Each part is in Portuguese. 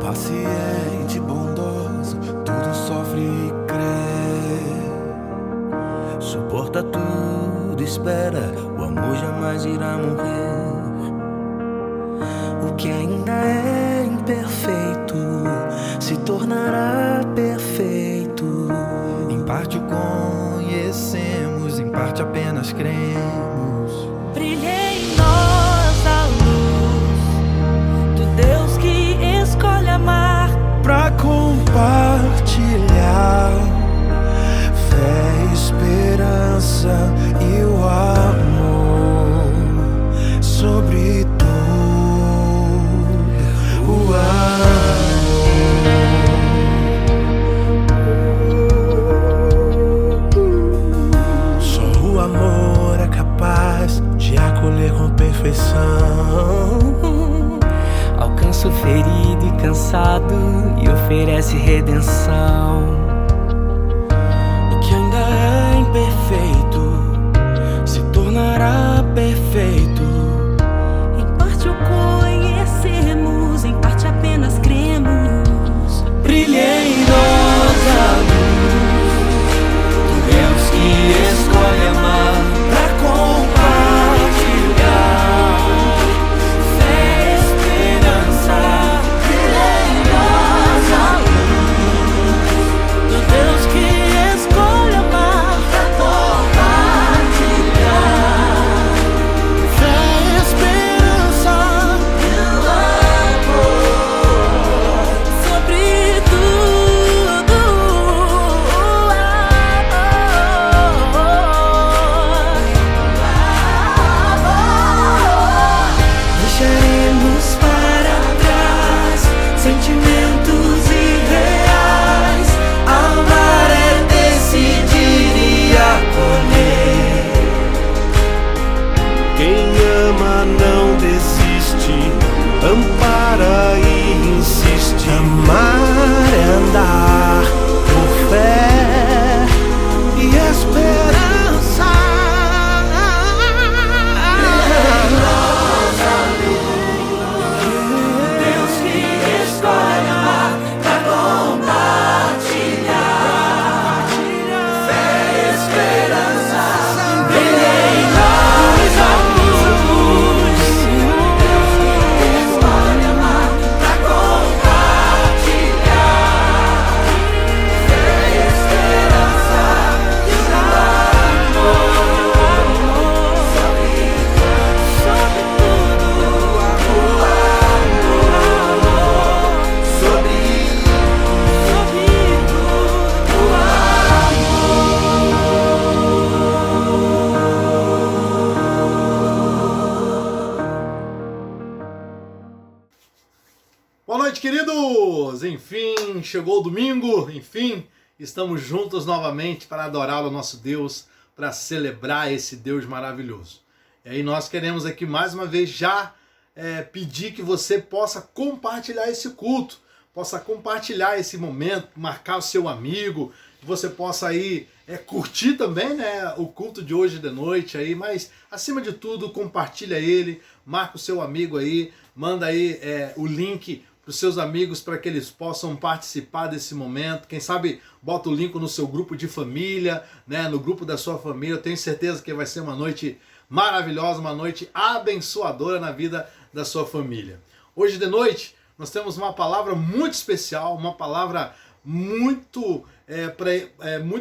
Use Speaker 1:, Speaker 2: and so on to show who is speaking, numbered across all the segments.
Speaker 1: paciente, bondoso, tudo sofre e crê. Suporta tudo, espera, o amor jamais irá morrer. O que ainda é imperfeito se tornará perfeito. Em parte o conhecemos, em parte apenas cremos.
Speaker 2: Brilhe em nós a luz do Deus que escolhe amar,
Speaker 1: Pra compartilhar fé, esperança e o amor. Sobre tudo, o amor. Só o amor é capaz de acolher com perfeição.
Speaker 2: alcança o ferido e cansado e oferece redenção.
Speaker 1: O que ainda é imperfeito se tornará perfeito.
Speaker 2: Em parte o conhecemos, em parte apenas cremos.
Speaker 1: Brilhe em nós a luz do Deus que escolhe amar pra compartilhar fé, esperança. Brilhe em nós a luz do Deus que escolhe amar pra compartilhar fé, esperança e o amor.
Speaker 2: Sobre tudo,
Speaker 1: Deixaremos para trás sentimentos irreais. Amar é decidir e acolher. Quem ama não desiste, ampara e insiste. Amar é andar por fé e esperança. Deus que escolhe amar pra compartilhar fé, esperança. Brilha em nós a luz. Deus que escolhe amar pra compartilhar fé, esperança e o amor. Sobre tudo, o amor. Sobre
Speaker 3: Boa noite, queridos! Enfim, chegou o domingo, enfim, estamos juntos novamente para adorar o nosso Deus, para celebrar esse Deus maravilhoso. E aí nós queremos aqui mais uma vez já pedir que você possa compartilhar esse culto, possa compartilhar esse momento, marcar o seu amigo, que você possa aí curtir também, né, o culto de hoje de noite aí, mas acima de tudo compartilha ele, marca o seu amigo aí, manda aí o link para os seus amigos para que eles possam participar desse momento. Quem sabe bota o link no seu grupo de família, né, no grupo da sua família. Eu tenho certeza que vai ser uma noite maravilhosa, uma noite abençoadora na vida da sua família. Hoje de noite nós temos uma palavra muito especial, uma palavra muito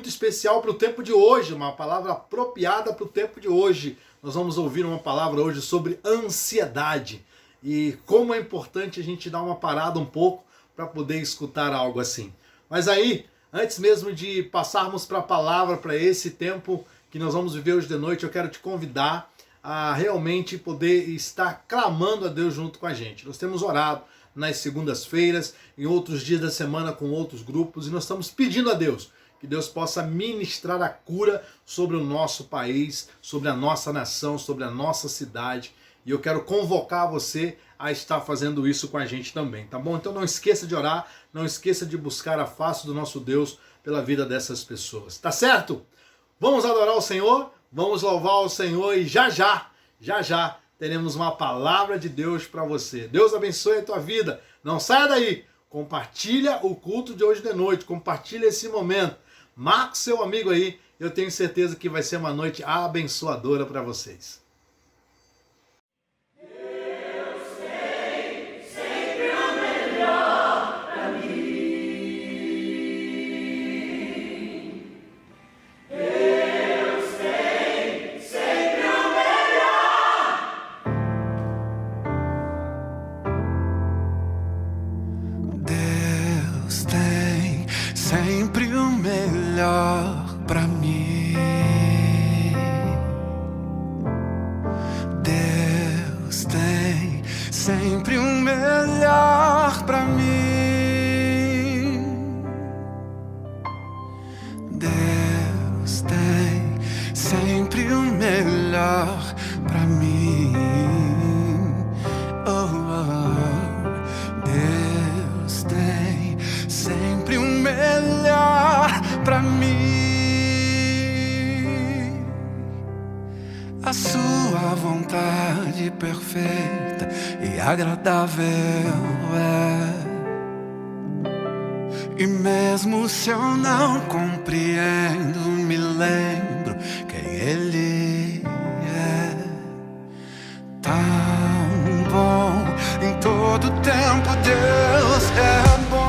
Speaker 3: especial para o tempo de hoje, uma palavra apropriada para o tempo de hoje. Nós vamos ouvir uma palavra hoje sobre ansiedade. E como é importante a gente dar uma parada um pouco para poder escutar algo assim. Mas aí, antes mesmo de passarmos para a palavra, para esse tempo que nós vamos viver hoje de noite, eu quero te convidar a realmente poder estar clamando a Deus junto com a gente. Nós temos orado nas segundas-feiras, em outros dias da semana com outros grupos, e nós estamos pedindo a Deus que Deus possa ministrar a cura sobre o nosso país, sobre a nossa nação, sobre a nossa cidade. E eu quero convocar você a estar fazendo isso com a gente também, tá bom? Então não esqueça de orar, não esqueça de buscar a face do nosso Deus pela vida dessas pessoas, tá certo? Vamos adorar o Senhor, vamos louvar o Senhor e já teremos uma palavra de Deus para você. Deus abençoe a tua vida, não saia daí, Compartilha o culto de hoje de noite, compartilha esse momento. Marca o seu amigo aí, eu tenho certeza que vai ser uma noite abençoadora para vocês.
Speaker 4: Sempre o melhor pra mim. Deus tem sempre o melhor pra mim. Deus tem sempre o melhor pra mim. Oh, oh. Deus tem sempre o melhor pra mim. A sua vontade perfeita e agradável é. E mesmo se eu não compreendo, me lembro quem Ele é. Tão bom, em todo tempo Deus é bom.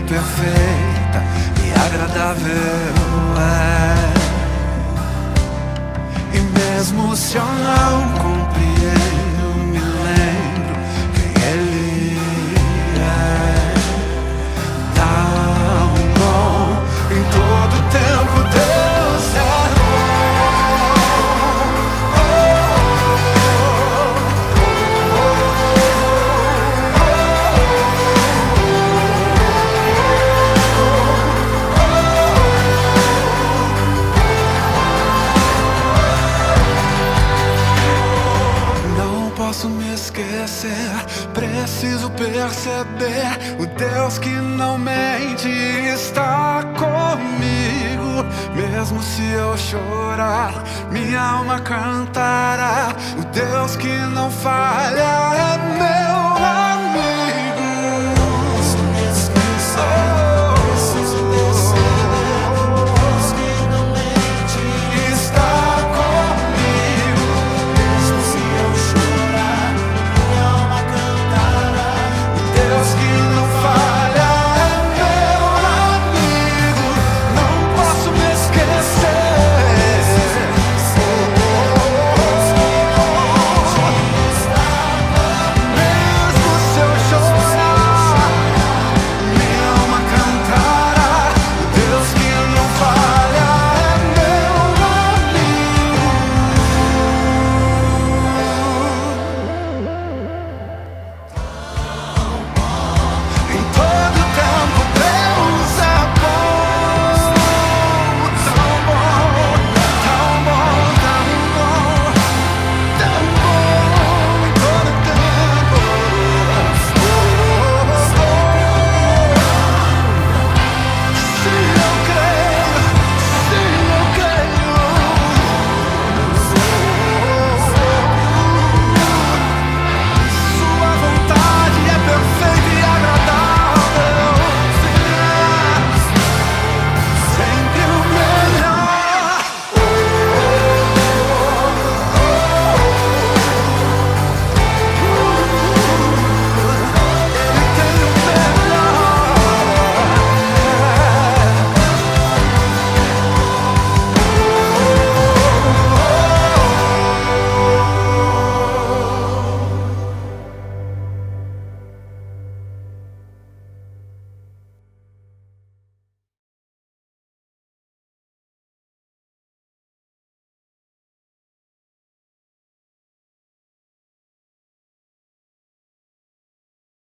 Speaker 4: Perfeita e agradável é. E mesmo se eu não compreendo, me lembro quem Ele é. Tão bom, em todo tempo Deus é bom. Posso me esquecer, preciso perceber. O Deus que não mente está comigo. Mesmo se eu chorar, minha alma cantará. O Deus que não falha é meu amigo. Posso me esquecer, preciso perceber. O Deus que não mente está comigo. Mesmo se eu chorar, Deus que não falha é meu amigo. Não posso me esquecer. Meu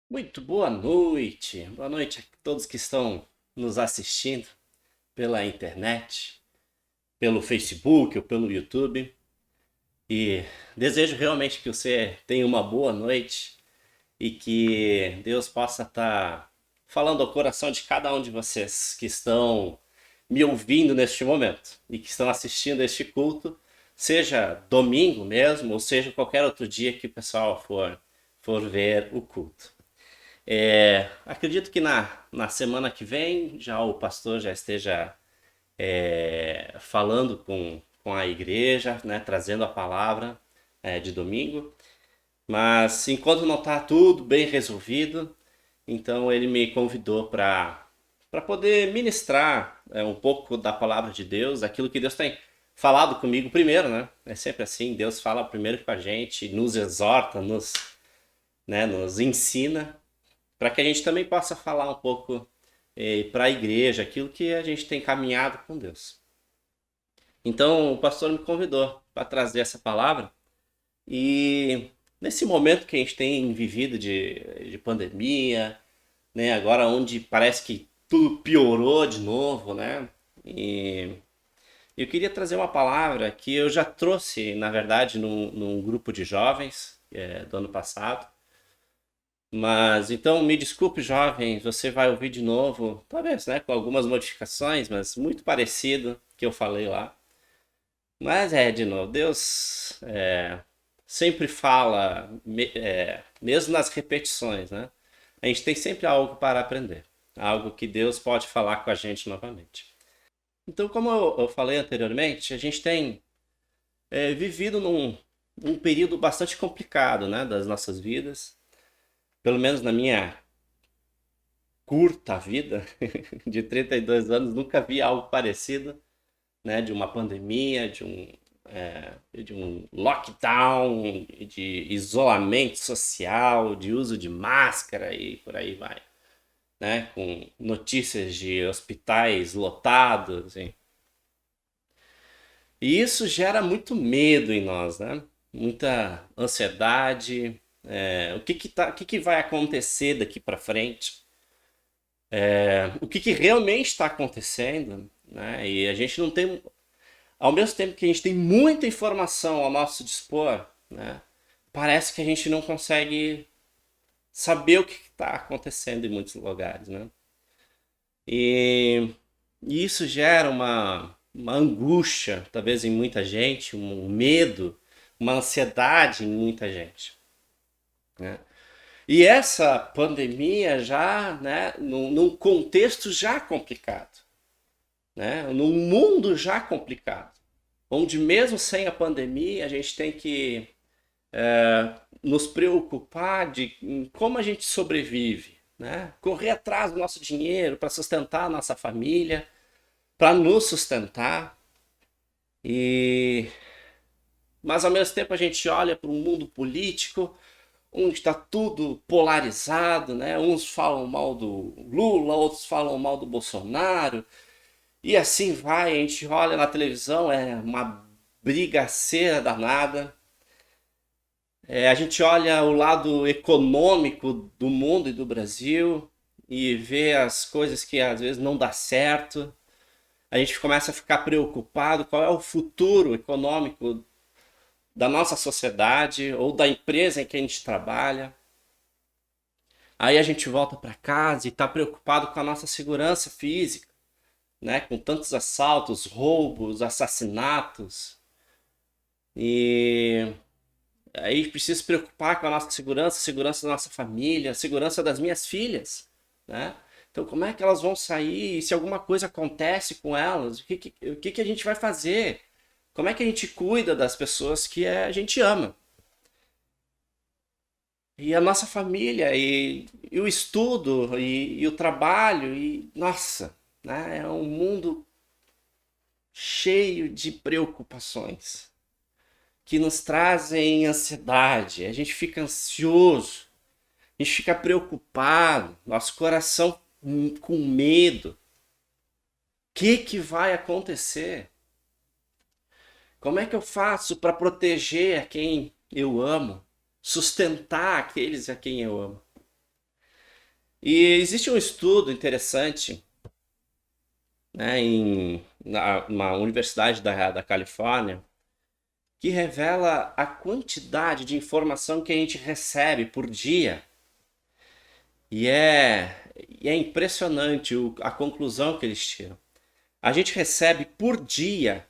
Speaker 5: Muito boa noite. Boa noite a todos que estão nos assistindo pela internet, pelo Facebook ou pelo YouTube. E desejo realmente que você tenha uma boa noite e que Deus possa estar falando ao coração de cada um de vocês que estão me ouvindo neste momento e que estão assistindo este culto, seja domingo mesmo, ou seja qualquer outro dia que o pessoal for ver o culto. Acredito que na semana que vem já o pastor já esteja falando com a igreja, né, trazendo a palavra de domingo. Mas enquanto não está tudo bem resolvido, então ele me convidou para poder ministrar um pouco da palavra de Deus, aquilo que Deus tem falado comigo primeiro, né? É sempre assim, Deus fala primeiro com a gente, nos exorta, nos ensina, para que a gente também possa falar um pouco para a igreja, aquilo que a gente tem caminhado com Deus. Então o pastor me convidou para trazer essa palavra e nesse momento que a gente tem vivido de pandemia, né, agora onde parece que tudo piorou de novo, né? E eu queria trazer uma palavra que eu já trouxe, na verdade, num grupo de jovens do ano passado. Mas então me desculpe, jovem, você vai ouvir de novo, talvez, né, com algumas modificações, mas muito parecido que eu falei lá. Mas de novo, Deus sempre fala, mesmo nas repetições, né? A gente tem sempre algo para aprender, algo que Deus pode falar com a gente novamente. Então, como eu falei anteriormente, a gente tem vivido num período bastante complicado, né, das nossas vidas. Pelo menos na minha curta vida de 32 anos, nunca vi algo parecido, né, de uma pandemia, de um lockdown, de isolamento social, de uso de máscara e por aí vai, né, com notícias de hospitais lotados. E isso gera muito medo em nós, né? Muita ansiedade. O que vai acontecer daqui para frente? O que realmente está acontecendo, né? E a gente não tem, ao mesmo tempo que a gente tem muita informação ao nosso dispor, né? Parece que a gente não consegue saber o que está acontecendo em muitos lugares, né? E isso gera uma angústia, talvez em muita gente, um medo, uma ansiedade em muita gente, né? E essa pandemia já, né, num contexto já complicado, né, num mundo já complicado, onde mesmo sem a pandemia a gente tem que nos preocupar em como a gente sobrevive, né, correr atrás do nosso dinheiro para sustentar a nossa família, para nos sustentar. Mas ao mesmo tempo a gente olha para um mundo político onde está tudo polarizado, né? Uns falam mal do Lula, outros falam mal do Bolsonaro, e assim vai. A gente olha na televisão, é uma brigaceira danada. A gente olha o lado econômico do mundo e do Brasil e vê as coisas que às vezes não dá certo. A gente começa a ficar preocupado qual é o futuro econômico da nossa sociedade ou da empresa em que a gente trabalha. Aí a gente volta para casa e está preocupado com a nossa segurança física, né? Com tantos assaltos, roubos, assassinatos. E aí precisa se preocupar com a nossa segurança, a segurança da nossa família, a segurança das minhas filhas, né? Então como é que elas vão sair? E se alguma coisa acontece com elas, o que a gente vai fazer? Como é que a gente cuida das pessoas que a gente ama? E a nossa família, e o estudo, e o trabalho, e nossa, né? É um mundo cheio de preocupações que nos trazem ansiedade. A gente fica ansioso, a gente fica preocupado, nosso coração com medo. O que vai acontecer? Como é que eu faço para proteger a quem eu amo? Sustentar aqueles a quem eu amo? E existe um estudo interessante, né, numa universidade da Califórnia, que revela a quantidade de informação que a gente recebe por dia. E é impressionante a conclusão que eles tiram. A gente recebe por dia,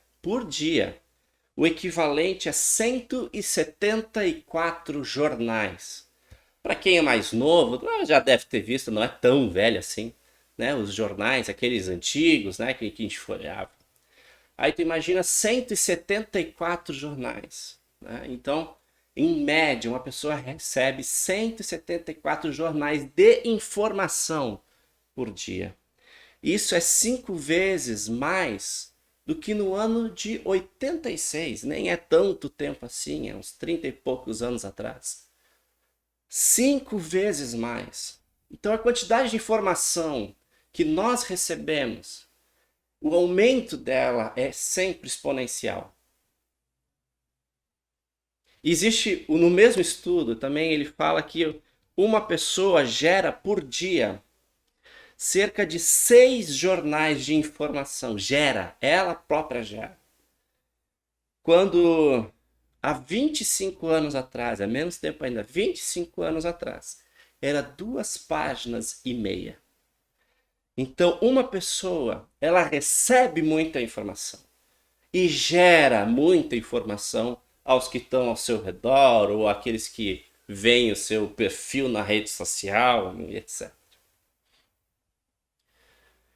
Speaker 5: o equivalente a 174 jornais. Para quem é mais novo, já deve ter visto, não é tão velho assim, né? Os jornais, aqueles antigos, né? Que a gente folheava. Aí tu imagina 174 jornais, né? Então, em média, uma pessoa recebe 174 jornais de informação por dia. Isso é 5 vezes mais do que no ano de 86. Nem é tanto tempo assim, é uns 30 e poucos anos atrás. 5 vezes mais. Então a quantidade de informação que nós recebemos, o aumento dela é sempre exponencial. Existe, no mesmo estudo também, ele fala que uma pessoa gera por dia cerca de 6 jornais de informação. Ela própria gera. Quando há 25 anos atrás, é menos tempo ainda, 25 anos atrás, era 2 páginas e meia. Então, uma pessoa, ela recebe muita informação e gera muita informação aos que estão ao seu redor ou àqueles que veem o seu perfil na rede social, etc.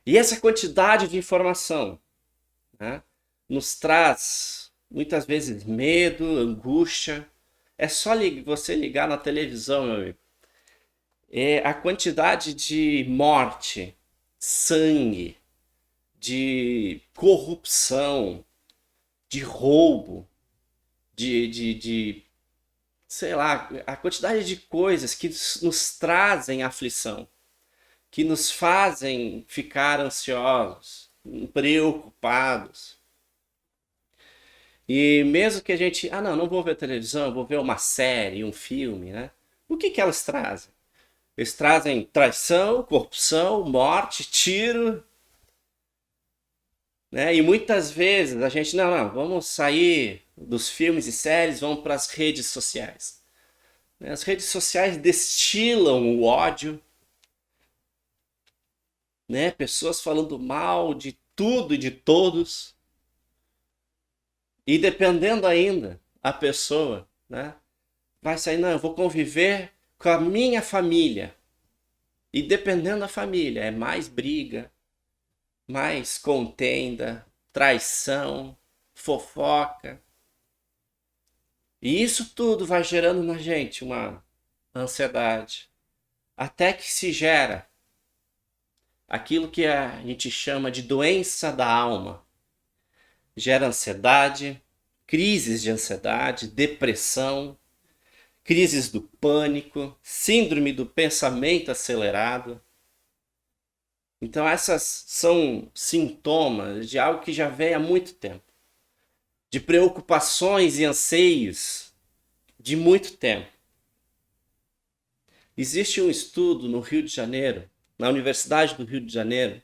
Speaker 5: E essa quantidade de informação, né, nos traz muitas vezes medo, angústia. É só você ligar na televisão, meu amigo. A quantidade de morte, sangue, de corrupção, de roubo, sei lá, a quantidade de coisas que nos trazem aflição, que nos fazem ficar ansiosos, preocupados. E mesmo que a gente, não vou ver televisão, vou ver uma série, um filme, né? O que elas trazem? Eles trazem traição, corrupção, morte, tiro, né? E muitas vezes a gente, vamos sair dos filmes e séries, vamos para as redes sociais. As redes sociais destilam o ódio, né? Pessoas falando mal de tudo e de todos. E dependendo ainda a pessoa, né, vai sair, eu vou conviver com a minha família. E dependendo da família, é mais briga, mais contenda, traição, fofoca. E isso tudo vai gerando na gente uma ansiedade. Até que se gera aquilo que a gente chama de doença da alma. Gera ansiedade, crises de ansiedade, depressão, crises do pânico, síndrome do pensamento acelerado. Então essas são sintomas de algo que já vem há muito tempo, de preocupações e anseios de muito tempo. Existe um estudo no Rio de Janeiro, na Universidade do Rio de Janeiro,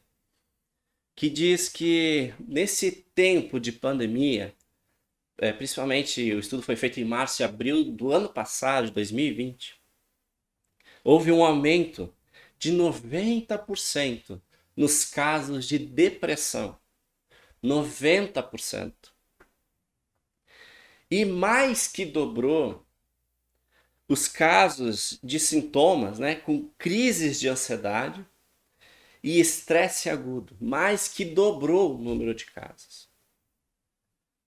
Speaker 5: que diz que nesse tempo de pandemia, principalmente o estudo foi feito em março e abril do ano passado, de 2020, houve um aumento de 90% nos casos de depressão. 90%. E mais que dobrou os casos de sintomas, né, com crises de ansiedade e estresse agudo. Mais que dobrou o número de casos.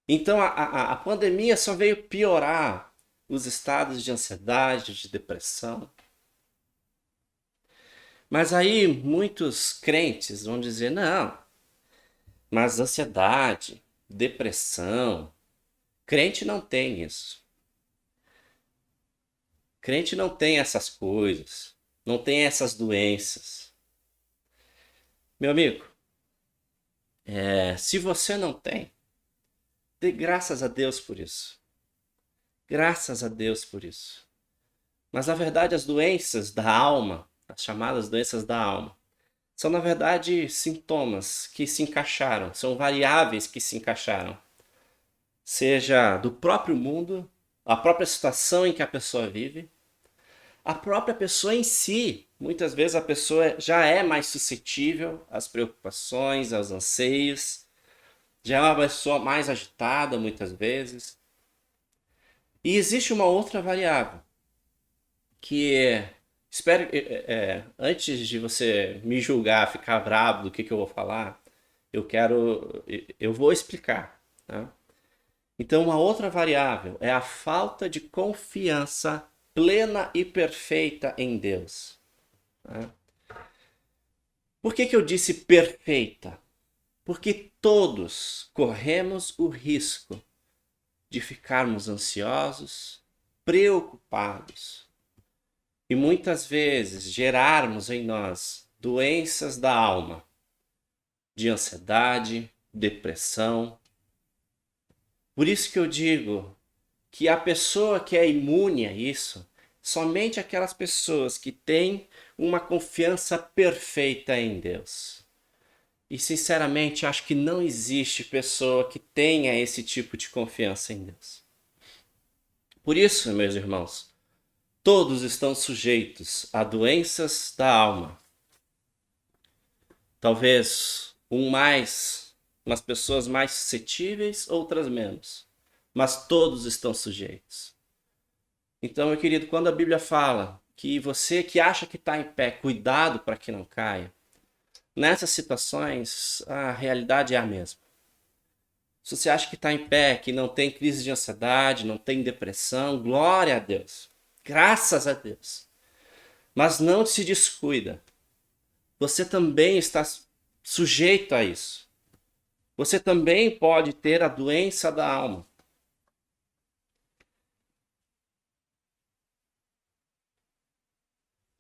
Speaker 5: Então a pandemia só veio piorar os estados de ansiedade, de depressão. Mas aí muitos crentes vão dizer, mas ansiedade, depressão, crente não tem isso. Crente não tem essas coisas, não tem essas doenças. Meu amigo, se você não tem, dê graças a Deus por isso. Graças a Deus por isso. Mas na verdade as doenças da alma, as chamadas doenças da alma, são na verdade sintomas que se encaixaram, são variáveis que se encaixaram, seja do próprio mundo, a própria situação em que a pessoa vive, a própria pessoa em si. Muitas vezes a pessoa já é mais suscetível às preocupações, aos anseios, já é uma pessoa mais agitada muitas vezes. E existe uma outra variável, que antes de você me julgar, ficar bravo do que eu vou falar, eu vou explicar, tá? Então, uma outra variável é a falta de confiança plena e perfeita em Deus. Tá? Por que eu disse perfeita? Porque todos corremos o risco de ficarmos ansiosos, preocupados e muitas vezes gerarmos em nós doenças da alma, de ansiedade, depressão. Por isso que eu digo que a pessoa que é imune a isso, somente aquelas pessoas que têm uma confiança perfeita em Deus. E sinceramente, acho que não existe pessoa que tenha esse tipo de confiança em Deus. Por isso, meus irmãos, todos estão sujeitos a doenças da alma. Talvez umas pessoas mais suscetíveis, outras menos. Mas todos estão sujeitos. Então, meu querido, quando a Bíblia fala que você que acha que está em pé, cuidado para que não caia, nessas situações a realidade é a mesma. Se você acha que está em pé, que não tem crise de ansiedade, não tem depressão, glória a Deus. Graças a Deus. Mas não se descuida. Você também está sujeito a isso. Você também pode ter a doença da alma.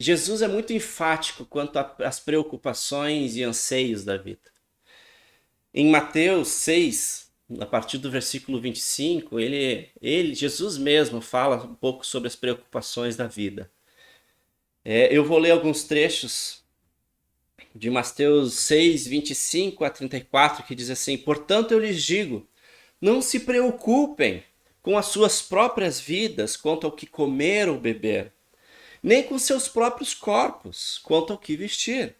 Speaker 5: Jesus é muito enfático quanto às preocupações e anseios da vida. Em Mateus 6, a partir do versículo 25, Jesus mesmo fala um pouco sobre as preocupações da vida. Eu vou ler alguns trechos de Mateus 6, 25 a 34, que diz assim: portanto eu lhes digo, não se preocupem com as suas próprias vidas quanto ao que comer ou beber, nem com seus próprios corpos quanto ao que vestir.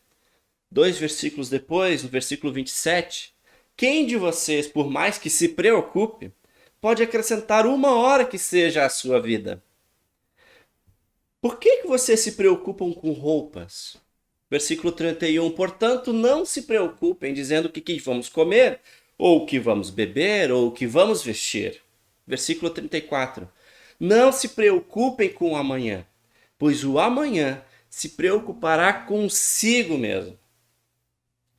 Speaker 5: 2 versículos depois, no versículo 27, quem de vocês, por mais que se preocupe, pode acrescentar uma hora que seja a sua vida? Por que vocês se preocupam com roupas? Versículo 31, portanto, não se preocupem dizendo o que vamos comer, ou o que vamos beber, ou o que vamos vestir. Versículo 34, não se preocupem com o amanhã, pois o amanhã se preocupará consigo mesmo.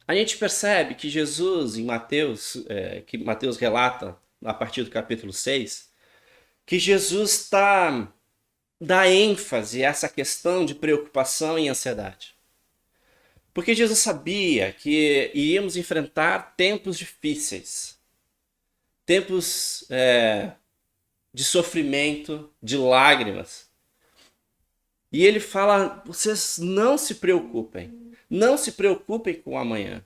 Speaker 5: A gente percebe que Jesus, em Mateus, que Mateus relata a partir do capítulo 6, que Jesus dá ênfase a essa questão de preocupação e ansiedade. Porque Jesus sabia que iríamos enfrentar tempos difíceis, tempos de sofrimento, de lágrimas. E ele fala, vocês não se preocupem com o amanhã.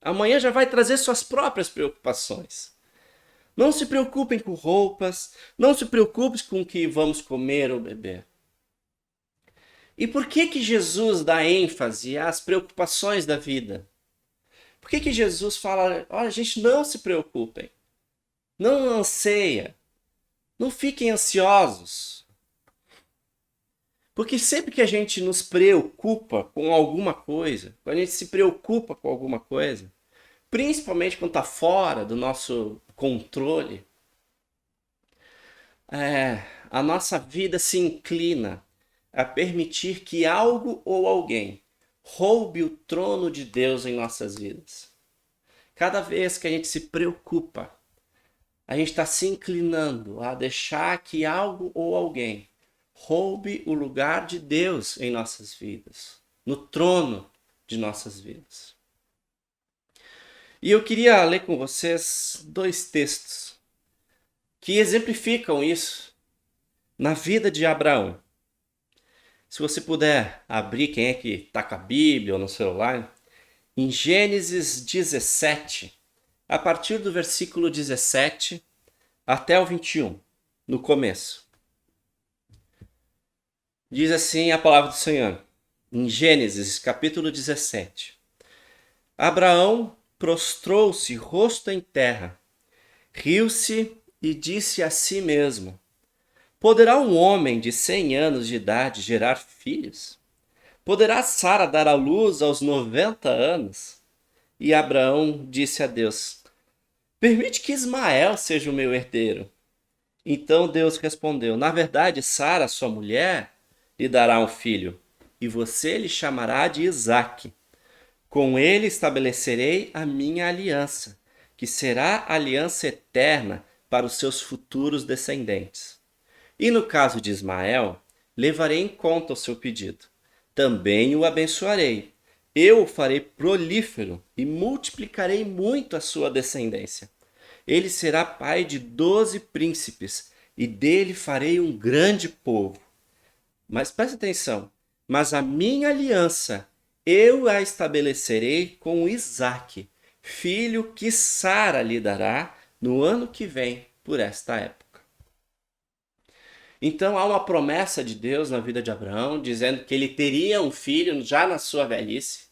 Speaker 5: Amanhã já vai trazer suas próprias preocupações. Não se preocupem com roupas, não se preocupem com o que vamos comer ou beber. E por que Jesus dá ênfase às preocupações da vida? Por que Jesus fala, olha, gente, não se preocupem, não anseia, não fiquem ansiosos? Porque sempre que a gente nos preocupa com alguma coisa, quando a gente se preocupa com alguma coisa, principalmente quando está fora do nosso controle, a nossa vida se inclina a permitir que algo ou alguém roube o trono de Deus em nossas vidas. Cada vez que a gente se preocupa, a gente está se inclinando a deixar que algo ou alguém roube o lugar de Deus em nossas vidas, no trono de nossas vidas. E eu queria ler com vocês 2 textos que exemplificam isso na vida de Abraão. Se você puder abrir, quem é que está com a Bíblia ou no celular, em Gênesis 17, a partir do versículo 17 até o 21, no começo. Diz assim a palavra do Senhor, em Gênesis capítulo 17. Abraão prostrou-se rosto em terra, riu-se e disse a si mesmo: poderá um homem de 100 anos de idade gerar filhos? Poderá Sara dar à luz aos 90 anos? E Abraão disse a Deus: permite que Ismael seja o meu herdeiro. Então Deus respondeu: na verdade, Sara, sua mulher, lhe dará um filho, e você lhe chamará de Isaque. Com ele estabelecerei a minha aliança, que será aliança eterna para os seus futuros descendentes. E no caso de Ismael, levarei em conta o seu pedido. Também o abençoarei. Eu o farei prolífero e multiplicarei muito a sua descendência. Ele será pai de 12 príncipes, e dele farei um grande povo. Mas preste atenção, mas a minha aliança eu a estabelecerei com Isaque, filho que Sara lhe dará no ano que vem, por esta época. Então há uma promessa de Deus na vida de Abraão, dizendo que ele teria um filho já na sua velhice.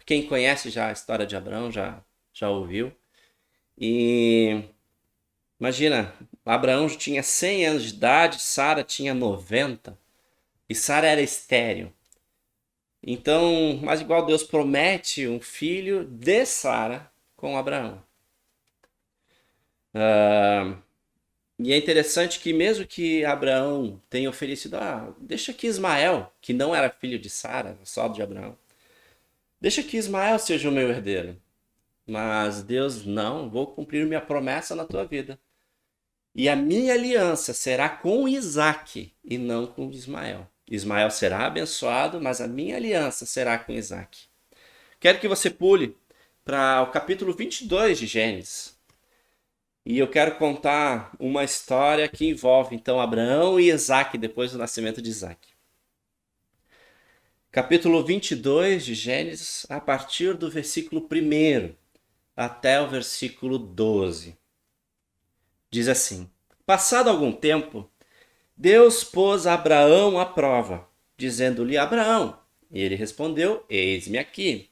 Speaker 5: Quem conhece já a história de Abraão já ouviu. E imagina, Abraão tinha 100 anos de idade, Sara tinha 90. E Sara era estéril. Então, mas igual Deus promete um filho de Sara com Abraão. E é interessante que mesmo que Abraão tenha oferecido, deixa que Ismael, que não era filho de Sara, só de Abraão, deixa que Ismael seja o meu herdeiro. Mas Deus, não, vou cumprir minha promessa na tua vida. E a minha aliança será com Isaque e não com Ismael. Ismael será abençoado, mas a minha aliança será com Isaque. Quero que você pule para o capítulo 22 de Gênesis. E eu quero contar uma história que envolve, então, Abraão e Isaque, depois do nascimento de Isaque. Capítulo 22 de Gênesis, a partir do versículo 1 até o versículo 12. Diz assim: passado algum tempo, Deus pôs Abraão à prova, dizendo-lhe: Abraão. E ele respondeu: eis-me aqui.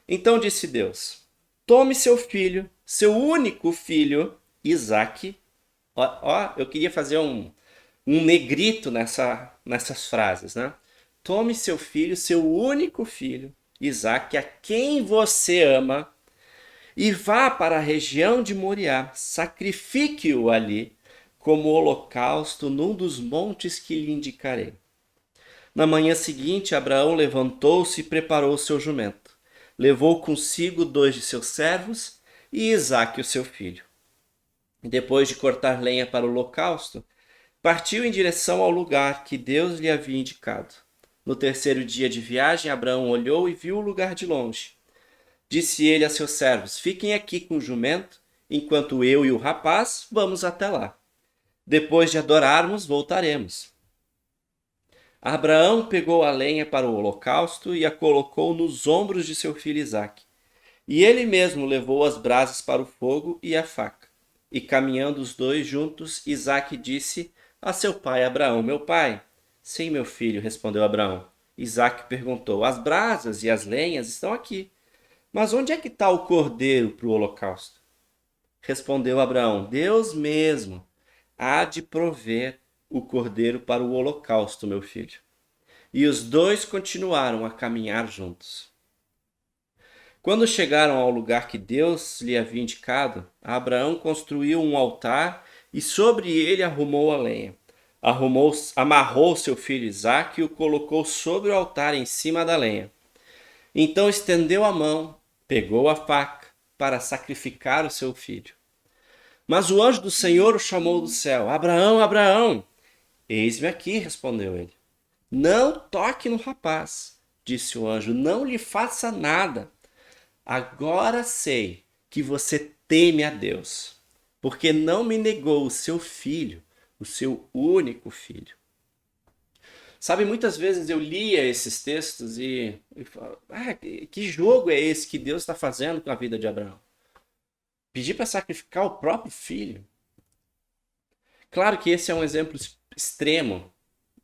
Speaker 5: Então disse Deus: tome seu filho, seu único filho, Isaque. Eu queria fazer um negrito nessas frases, né? Tome seu filho, seu único filho, Isaque, a quem você ama, e vá para a região de Moriá, sacrifique-o ali, como holocausto num dos montes que lhe indicarei. Na manhã seguinte, Abraão levantou-se e preparou o seu jumento. Levou consigo 2 de seus servos e Isaque, o seu filho. Depois de cortar lenha para o holocausto, partiu em direção ao lugar que Deus lhe havia indicado. No 3º dia de viagem, Abraão olhou e viu o lugar de longe. Disse ele a seus servos: fiquem aqui com o jumento, enquanto eu e o rapaz vamos até lá. Depois de adorarmos, voltaremos. Abraão pegou a lenha para o holocausto e a colocou nos ombros de seu filho Isaque. E ele mesmo levou as brasas para o fogo e a faca. E caminhando os dois juntos, Isaque disse a seu pai Abraão: meu pai. Sim, meu filho, respondeu Abraão. Isaque perguntou: as brasas e as lenhas estão aqui. Mas onde é que está o cordeiro para o holocausto? Respondeu Abraão: Deus mesmo há de prover o cordeiro para o holocausto, meu filho. E os dois continuaram a caminhar juntos. Quando chegaram ao lugar que Deus lhe havia indicado, Abraão construiu um altar e sobre ele arrumou a lenha. Amarrou seu filho Isaque e o colocou sobre o altar em cima da lenha. Então estendeu a mão, pegou a faca para sacrificar o seu filho. Mas o anjo do Senhor o chamou do céu: Abraão, Abraão! Eis-me aqui, respondeu ele. Não toque no rapaz, disse o anjo, não lhe faça nada. Agora sei que você teme a Deus, porque não me negou o seu filho, o seu único filho. Sabe, muitas vezes eu lia esses textos e falava, que jogo é esse que Deus está fazendo com a vida de Abraão? Pedir para sacrificar o próprio filho. Claro que esse é um exemplo extremo,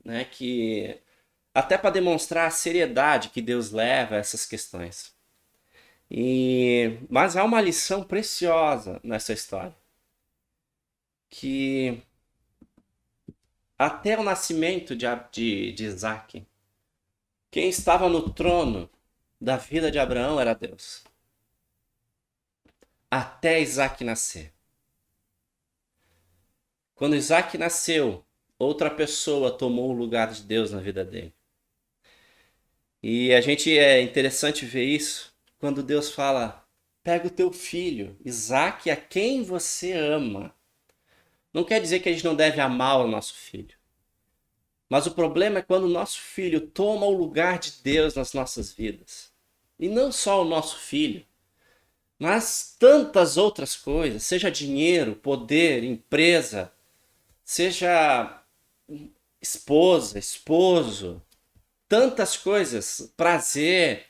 Speaker 5: né, que até para demonstrar a seriedade que Deus leva a essas questões. Mas há uma lição preciosa nessa história, que até o nascimento de Isaac, quem estava no trono da vida de Abraão era Deus. Até Isaac nascer. Quando Isaac nasceu, outra pessoa tomou o lugar de Deus na vida dele. E é interessante ver isso quando Deus fala, pega o teu filho, Isaac, a quem você ama. Não quer dizer que a gente não deve amar o nosso filho. Mas o problema é quando o nosso filho toma o lugar de Deus nas nossas vidas. E não só o nosso filho, mas tantas outras coisas, seja dinheiro, poder, empresa, seja esposa, esposo, tantas coisas, prazer,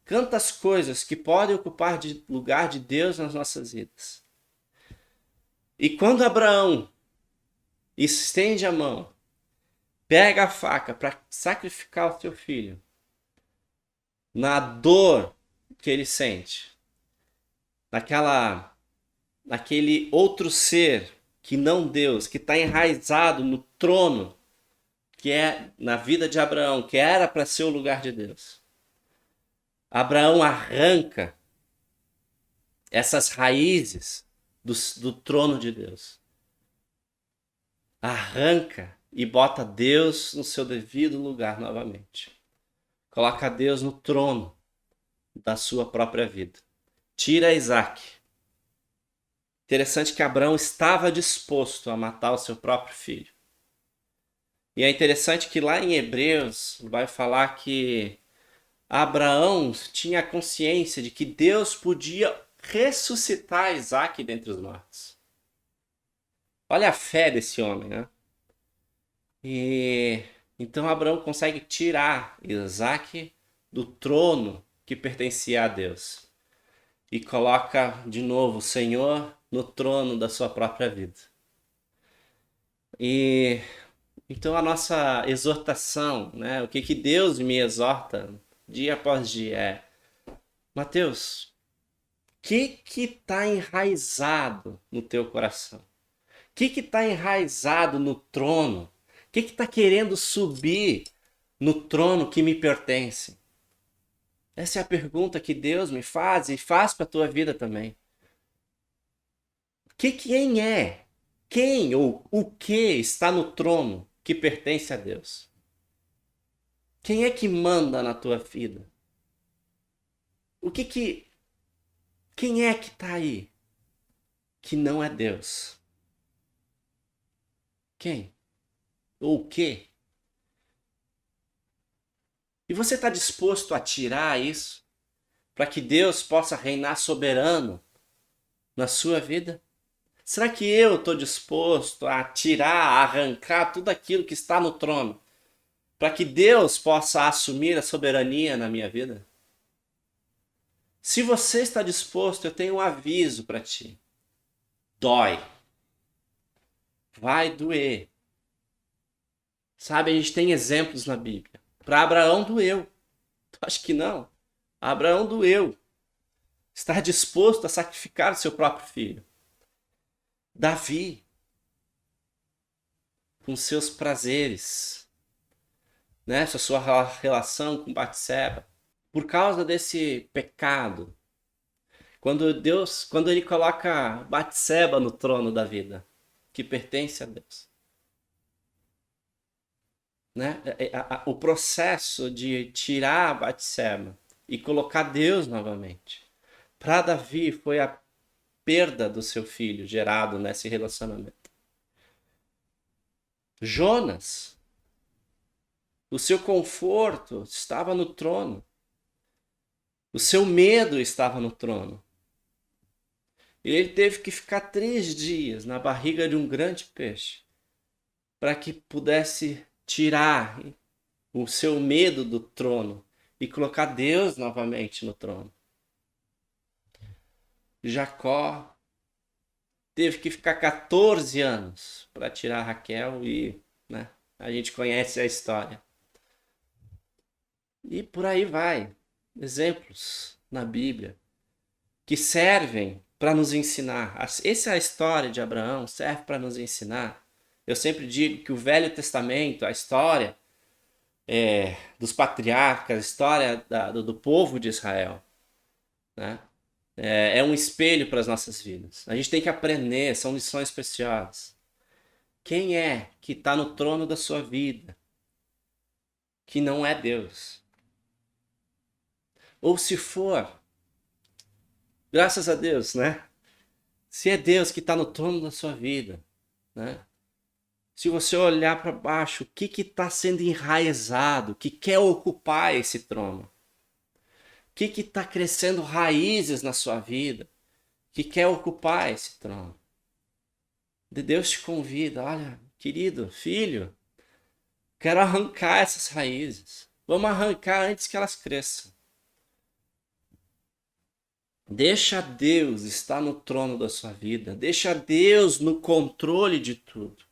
Speaker 5: tantas coisas que podem ocupar lugar de Deus nas nossas vidas. E quando Abraão estende a mão, pega a faca para sacrificar o seu filho, na dor que ele sente, naquele outro ser que não Deus, que está enraizado no trono, que é na vida de Abraão, que era para ser o lugar de Deus. Abraão arranca essas raízes do trono de Deus. Arranca e bota Deus no seu devido lugar novamente. Coloca Deus no trono da sua própria vida. Tira Isaac. Interessante que Abraão estava disposto a matar o seu próprio filho. E é interessante que lá em Hebreus vai falar que Abraão tinha consciência de que Deus podia ressuscitar Isaac dentre os mortos. Olha a fé desse homem, né? E então Abraão consegue tirar Isaac do trono que pertencia a Deus e coloca de novo o Senhor no trono da sua própria vida. E então a nossa exortação, né? O que Deus me exorta dia após dia é: Mateus, o que está enraizado no teu coração? O que está enraizado no trono? O que está querendo subir no trono que me pertence? Essa é a pergunta que Deus me faz e faz para a tua vida também. Quem é? Quem ou o que está no trono que pertence a Deus? Quem é que manda na tua vida? Quem é que está aí que não é Deus? Quem? Ou o quê? E você está disposto a tirar isso para que Deus possa reinar soberano na sua vida? Será que eu estou disposto a tirar, a arrancar tudo aquilo que está no trono para que Deus possa assumir a soberania na minha vida? Se você está disposto, eu tenho um aviso para ti. Dói. Vai doer. Sabe, a gente tem exemplos na Bíblia. Para Abraão doeu. Tu acha que não? Abraão doeu. Estar disposto a sacrificar o seu próprio filho. Davi, com seus prazeres, né? Sua relação com Batseba, por causa desse pecado, quando ele coloca Batseba no trono da vida, que pertence a Deus, né? O processo de tirar Batseba e colocar Deus novamente, para Davi foi a perda do seu filho gerado nesse relacionamento. Jonas, o seu conforto estava no trono. O seu medo estava no trono. E ele teve que ficar 3 dias na barriga de um grande peixe para que pudesse tirar o seu medo do trono e colocar Deus novamente no trono. Jacó teve que ficar 14 anos para tirar Raquel e, né, a gente conhece a história. E por aí vai. Exemplos na Bíblia que servem para nos ensinar. Essa é a história de Abraão, serve para nos ensinar. Eu sempre digo que o Velho Testamento, a história dos patriarcas, a história do povo de Israel, né? É um espelho para as nossas vidas. A gente tem que aprender, são lições preciosas. Quem é que está no trono da sua vida que não é Deus? Ou se for, graças a Deus, né? Se é Deus que está no trono da sua vida, né? Se você olhar para baixo, o que está sendo enraizado, que quer ocupar esse trono? O que está crescendo raízes na sua vida, que quer ocupar esse trono? Deus te convida, olha, querido, filho, quero arrancar essas raízes. Vamos arrancar antes que elas cresçam. Deixa Deus estar no trono da sua vida. Deixa Deus no controle de tudo.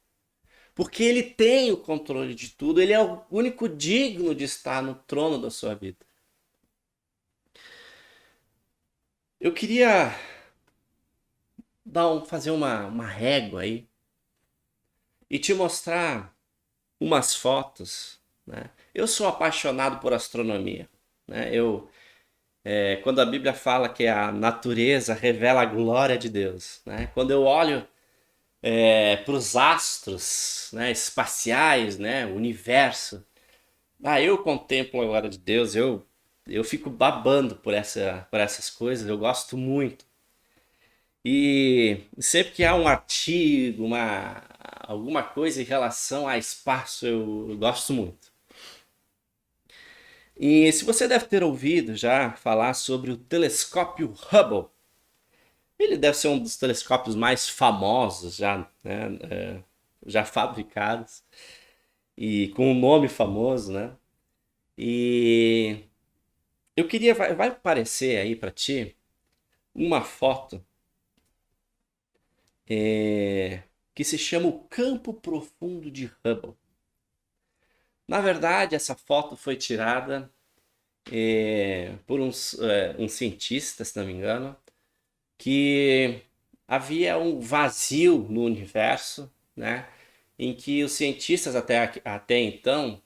Speaker 5: Porque Ele tem o controle de tudo. Ele é o único digno de estar no trono da sua vida. Eu queria fazer uma régua aí e te mostrar umas fotos, né? Eu sou apaixonado por astronomia, né? Quando a Bíblia fala que a natureza revela a glória de Deus, né? Quando eu olho para os astros, né, espaciais, né, o universo, eu contemplo a glória de Deus, eu fico babando por essas coisas, eu gosto muito. E sempre que há um artigo, alguma coisa em relação a espaço, eu gosto muito. E se você deve ter ouvido já falar sobre o telescópio Hubble, ele deve ser um dos telescópios mais famosos já, né, já fabricados e com um nome famoso, né? E eu queria, vai aparecer aí para ti uma foto que se chama o Campo Profundo de Hubble. Na verdade, essa foto foi tirada por um cientista, se não me engano, que havia um vazio no universo, né, em que os cientistas até então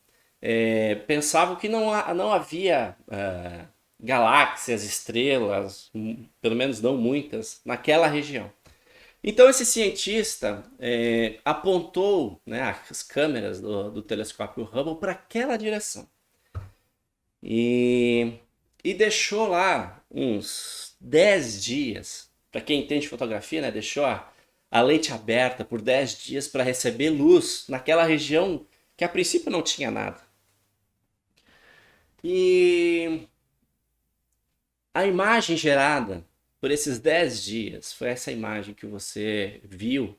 Speaker 5: pensavam que não havia galáxias, estrelas, pelo menos não muitas, naquela região. Então esse cientista apontou, né, as câmeras do telescópio Hubble para aquela direção e deixou lá uns 10 dias, para quem entende fotografia, né, deixou a lente aberta por 10 dias para receber luz naquela região que a princípio não tinha nada. E a imagem gerada por esses 10 dias foi essa imagem que você viu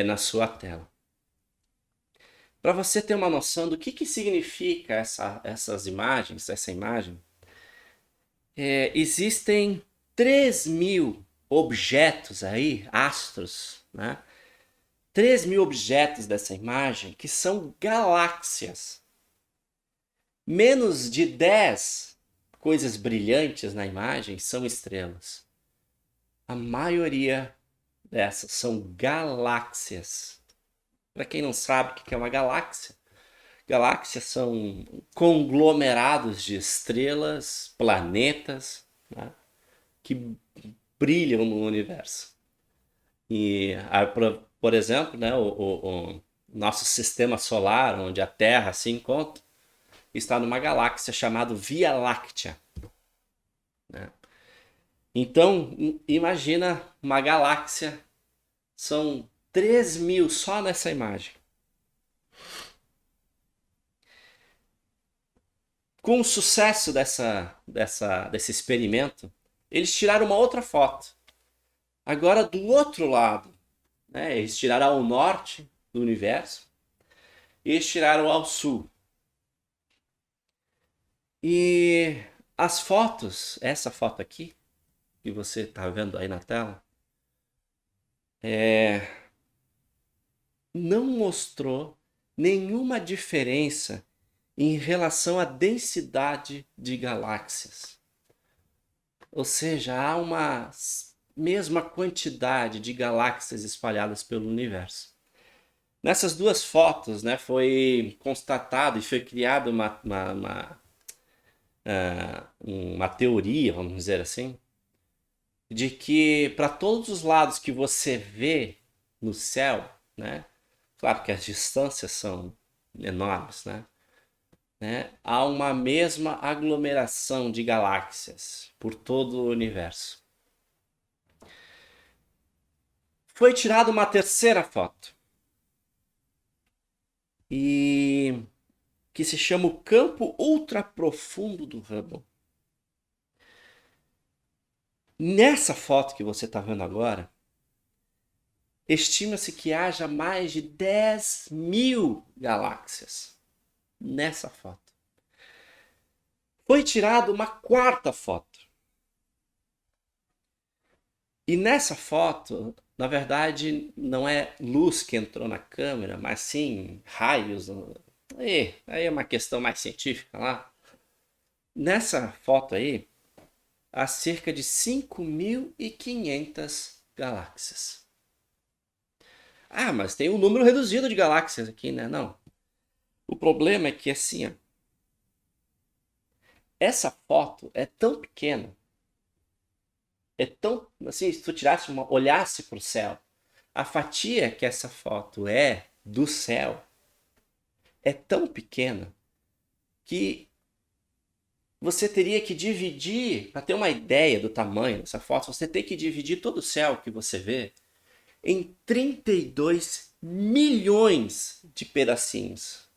Speaker 5: na sua tela. Para você ter uma noção do que significa essas imagens, essa imagem, existem 3.000 objetos aí, astros, né? 3.000 objetos dessa imagem que são galáxias. Menos de 10 coisas brilhantes na imagem são estrelas. A maioria dessas são galáxias. Para quem não sabe o que é uma galáxia, galáxias são conglomerados de estrelas, planetas, né, que brilham no universo. E, por exemplo, né, o nosso sistema solar, onde a Terra se encontra, está numa galáxia chamada Via Láctea, né? Então, imagina uma galáxia, são 3.000 só nessa imagem. Com o sucesso desse experimento, eles tiraram uma outra foto. Agora do outro lado, né, eles tiraram ao norte do universo e eles tiraram ao sul. E as fotos, essa foto aqui, que você está vendo aí na tela, não mostrou nenhuma diferença em relação à densidade de galáxias. Ou seja, há uma mesma quantidade de galáxias espalhadas pelo universo. Nessas duas fotos, né, foi constatado e foi criada uma teoria, vamos dizer assim, de que para todos os lados que você vê no céu, né, claro que as distâncias são enormes, né, há uma mesma aglomeração de galáxias por todo o universo. Foi tirada uma terceira foto, e que se chama o campo ultraprofundo do Hubble. Nessa foto que você está vendo agora, estima-se que haja mais de 10.000 galáxias nessa foto. Foi tirada uma quarta foto. E nessa foto, na verdade, não é luz que entrou na câmera, mas sim raios. Aí é uma questão mais científica lá. Nessa foto aí, há cerca de 5.500 galáxias. Ah, mas tem um número reduzido de galáxias aqui, né? Não. O problema é que assim, ó, essa foto é tão pequena, é tão assim, se tu olhasse para o céu, a fatia que essa foto é do céu é tão pequena que você teria que dividir, para ter uma ideia do tamanho dessa foto, você tem que dividir todo o céu que você vê em 32 milhões de pedacinhos.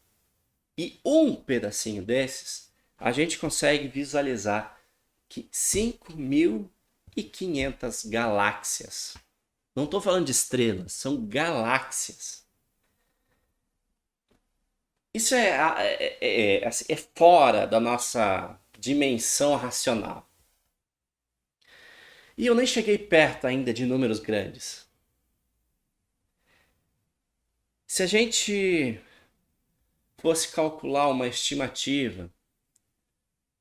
Speaker 5: E um pedacinho desses, a gente consegue visualizar que 5.500 galáxias. Não estou falando de estrelas, são galáxias. Isso é fora da nossa dimensão racional. E eu nem cheguei perto ainda de números grandes. Se a gente fosse calcular uma estimativa,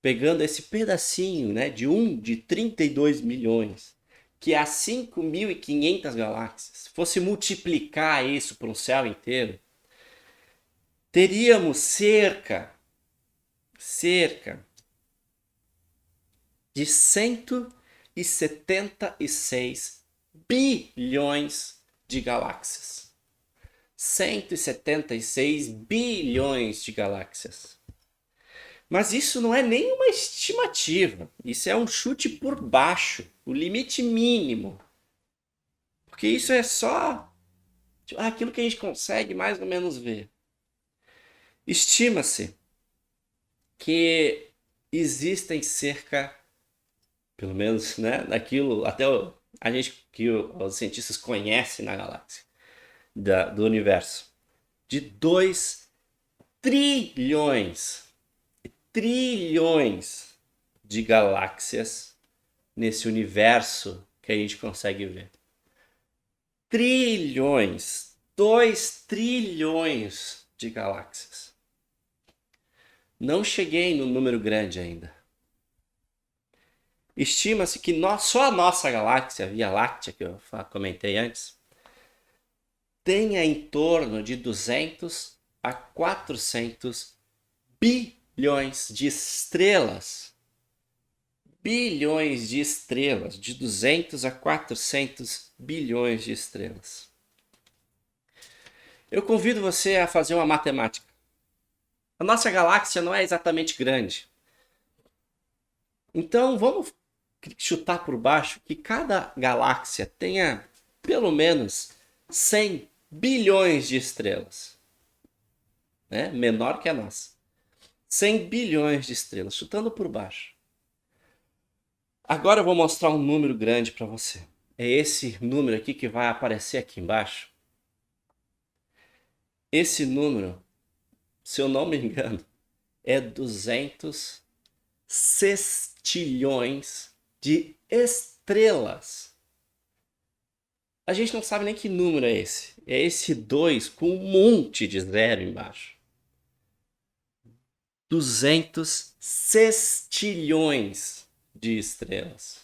Speaker 5: pegando esse pedacinho, né, de 32 milhões, que há 5.500 galáxias, fosse multiplicar isso para um céu inteiro, teríamos cerca de 176 bilhões de galáxias. 176 bilhões de galáxias. Mas isso não é nenhuma estimativa. Isso é um chute por baixo, o limite mínimo. Porque isso é só aquilo que a gente consegue mais ou menos ver. Estima-se que existem cerca, pelo menos, né, daquilo, até a gente que os cientistas conhecem na galáxia, do universo, de 2 trilhões de galáxias nesse universo que a gente consegue ver. Trilhões, 2 trilhões de galáxias. Não cheguei no número grande ainda. Estima-se que só a nossa galáxia, a Via Láctea, que eu comentei antes, tenha em torno de 200 a 400 bilhões de estrelas. Bilhões de estrelas, de 200 a 400 bilhões de estrelas. Eu convido você a fazer uma matemática. A nossa galáxia não é exatamente grande. Então vamos chutar por baixo que cada galáxia tenha pelo menos 100 bilhões de estrelas, né? Menor que a nossa. 100 bilhões de estrelas, chutando por baixo. Agora eu vou mostrar um número grande para você. É esse número aqui que vai aparecer aqui embaixo. Esse número, se eu não me engano, é 200 sextilhões de estrelas. A gente não sabe nem que número é esse. É esse 2 com um monte de zero embaixo. 200 sextilhões de estrelas.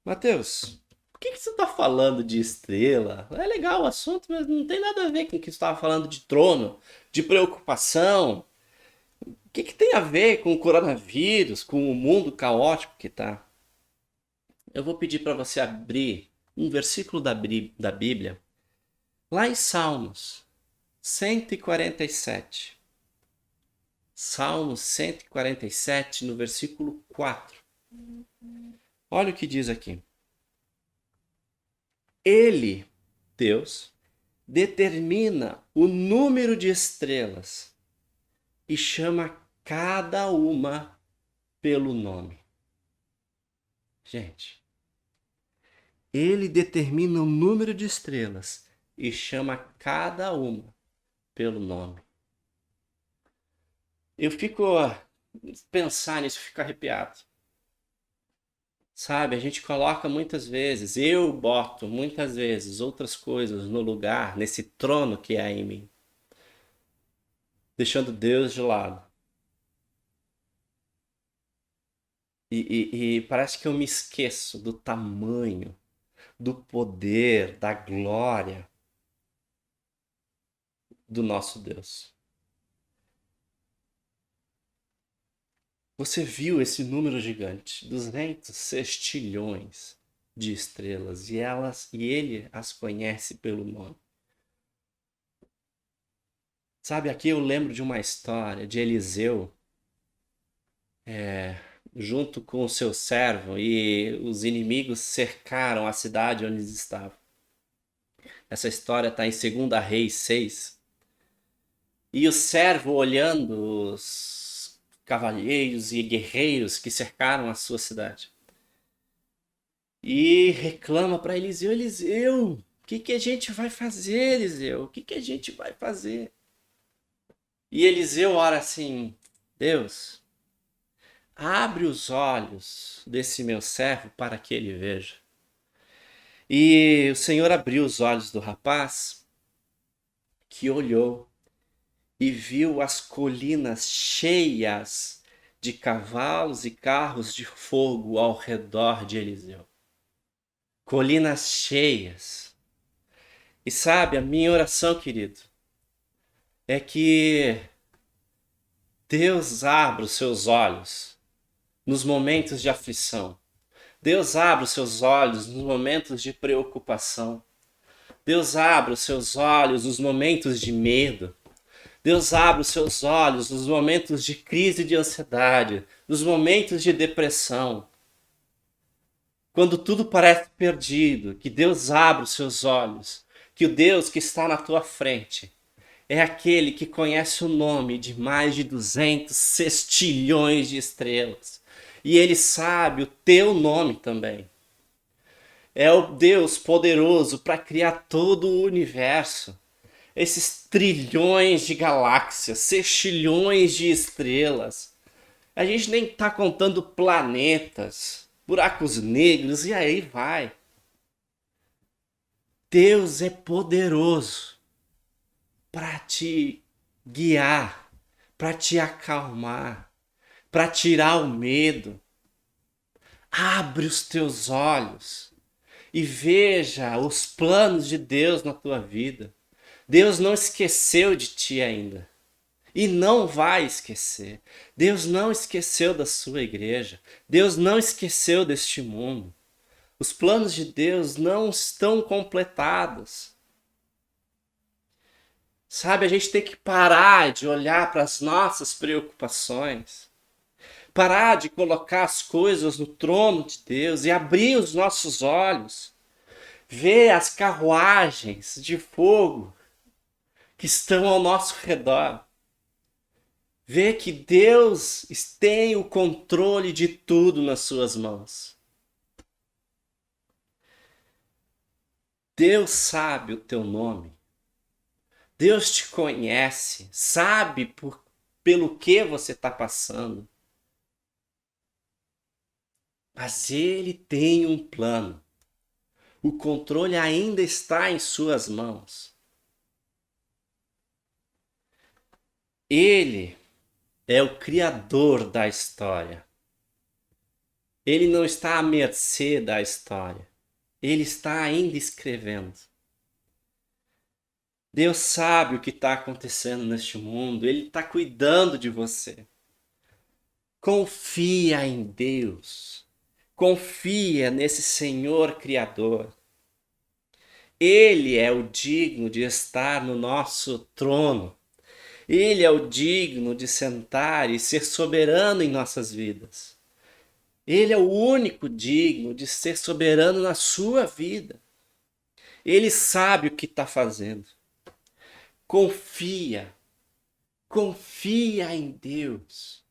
Speaker 5: Mateus, por que você está falando de estrela? É legal o assunto, mas não tem nada a ver com o que você estava falando de trono, de preocupação. O que tem a ver com o coronavírus, com o mundo caótico que está? Eu vou pedir para você abrir um versículo da Bíblia, lá em Salmos 147. Salmos 147, no versículo 4. Olha o que diz aqui. Ele, Deus, determina o número de estrelas e chama cada uma pelo nome. Gente, ele determina o número de estrelas e chama cada uma pelo nome. Eu fico pensar nisso, fico arrepiado. Sabe, a gente coloca muitas vezes, eu boto muitas vezes outras coisas no lugar, nesse trono que é em mim, deixando Deus de lado. E parece que eu me esqueço do tamanho, do poder, da glória do nosso Deus. Você viu esse número gigante, 200 sextilhões de estrelas, e ele as conhece pelo nome. Sabe, aqui eu lembro de uma história de Eliseu, junto com o seu servo, e os inimigos cercaram a cidade onde eles estavam. Essa história está em 2 Reis 6. E o servo, olhando os cavalheiros e guerreiros que cercaram a sua cidade, e reclama para Eliseu: Eliseu, o que a gente vai fazer, Eliseu? O que a gente vai fazer? E Eliseu ora assim: Deus, abre os olhos desse meu servo para que ele veja. E o Senhor abriu os olhos do rapaz, que olhou e viu as colinas cheias de cavalos e carros de fogo ao redor de Eliseu. Colinas cheias. E sabe, a minha oração, querido, é que Deus abra os seus olhos nos momentos de aflição. Deus abra os seus olhos nos momentos de preocupação. Deus abra os seus olhos nos momentos de medo. Deus abre os seus olhos nos momentos de crise de ansiedade, nos momentos de depressão. Quando tudo parece perdido, que Deus abre os seus olhos, que o Deus que está na tua frente é aquele que conhece o nome de mais de 200 sextilhões de estrelas. E ele sabe o teu nome também. É o Deus poderoso para criar todo o universo. Esses trilhões de galáxias, sextilhões de estrelas. A gente nem está contando planetas, buracos negros, e aí vai. Deus é poderoso para te guiar, para te acalmar, para tirar o medo. Abre os teus olhos e veja os planos de Deus na tua vida. Deus não esqueceu de ti ainda. E não vai esquecer. Deus não esqueceu da sua igreja. Deus não esqueceu deste mundo. Os planos de Deus não estão completados. Sabe, a gente tem que parar de olhar para as nossas preocupações. Parar de colocar as coisas no trono de Deus e abrir os nossos olhos. Ver as carruagens de fogo que estão ao nosso redor. Ver que Deus tem o controle de tudo nas suas mãos. Deus sabe o teu nome. Deus te conhece, sabe pelo que você está passando. Mas Ele tem um plano. O controle ainda está em suas mãos. Ele é o criador da história. Ele não está à mercê da história. Ele está ainda escrevendo. Deus sabe o que está acontecendo neste mundo. Ele está cuidando de você. Confia em Deus. Confia nesse Senhor Criador. Ele é o digno de estar no nosso trono. Ele é o digno de sentar e ser soberano em nossas vidas. Ele é o único digno de ser soberano na sua vida. Ele sabe o que está fazendo. Confia em Deus.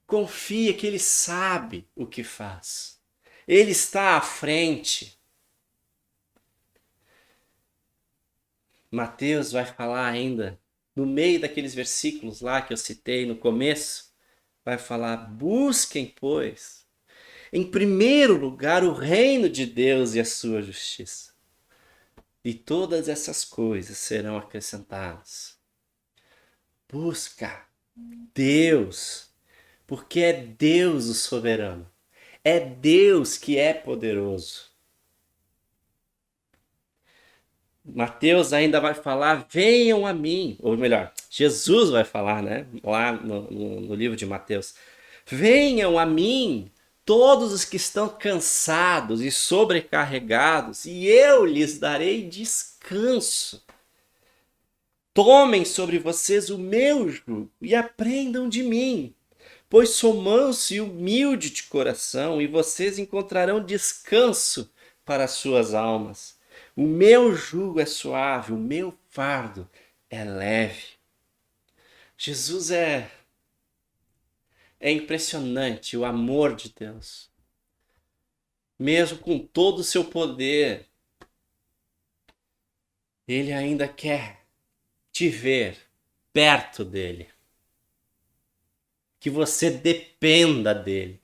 Speaker 5: Confia que Ele sabe o que faz. Ele está à frente. Mateus vai falar ainda, no meio daqueles versículos lá que eu citei no começo, vai falar: busquem, pois, em primeiro lugar o reino de Deus e a sua justiça. E todas essas coisas serão acrescentadas. Busca Deus, porque é Deus o soberano. É Deus que é poderoso. Mateus ainda vai falar: venham a mim. Ou melhor, Jesus vai falar, né? Lá no livro de Mateus. Venham a mim todos os que estão cansados e sobrecarregados, e eu lhes darei descanso. Tomem sobre vocês o meu jugo e aprendam de mim, pois sou manso e humilde de coração, e vocês encontrarão descanso para as suas almas. O meu jugo é suave, o meu fardo é leve. Jesus é impressionante o amor de Deus. Mesmo com todo o seu poder, Ele ainda quer te ver perto dele. Que você dependa dele.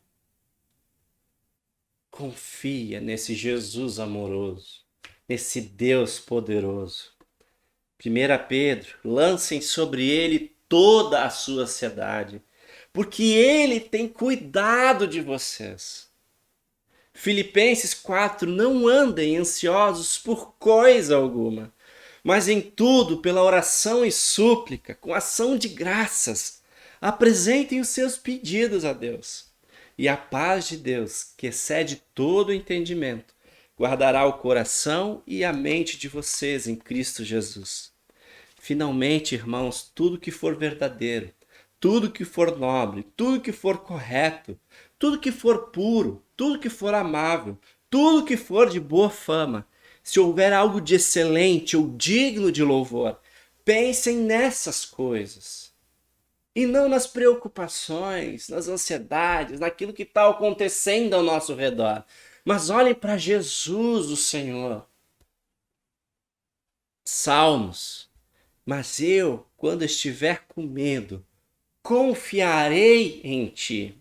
Speaker 5: Confia nesse Jesus amoroso, nesse Deus poderoso. 1 Pedro, lancem sobre ele toda a sua ansiedade, porque ele tem cuidado de vocês. Filipenses 4, não andem ansiosos por coisa alguma, mas em tudo, pela oração e súplica, com ação de graças, apresentem os seus pedidos a Deus. E a paz de Deus, que excede todo o entendimento, guardará o coração e a mente de vocês em Cristo Jesus. Finalmente, irmãos, tudo que for verdadeiro, tudo que for nobre, tudo que for correto, tudo que for puro, tudo que for amável, tudo que for de boa fama, se houver algo de excelente ou digno de louvor, pensem nessas coisas. E não nas preocupações, nas ansiedades, naquilo que está acontecendo ao nosso redor. Mas olhem para Jesus, o Senhor. Salmos. Mas eu, quando estiver com medo, confiarei em ti.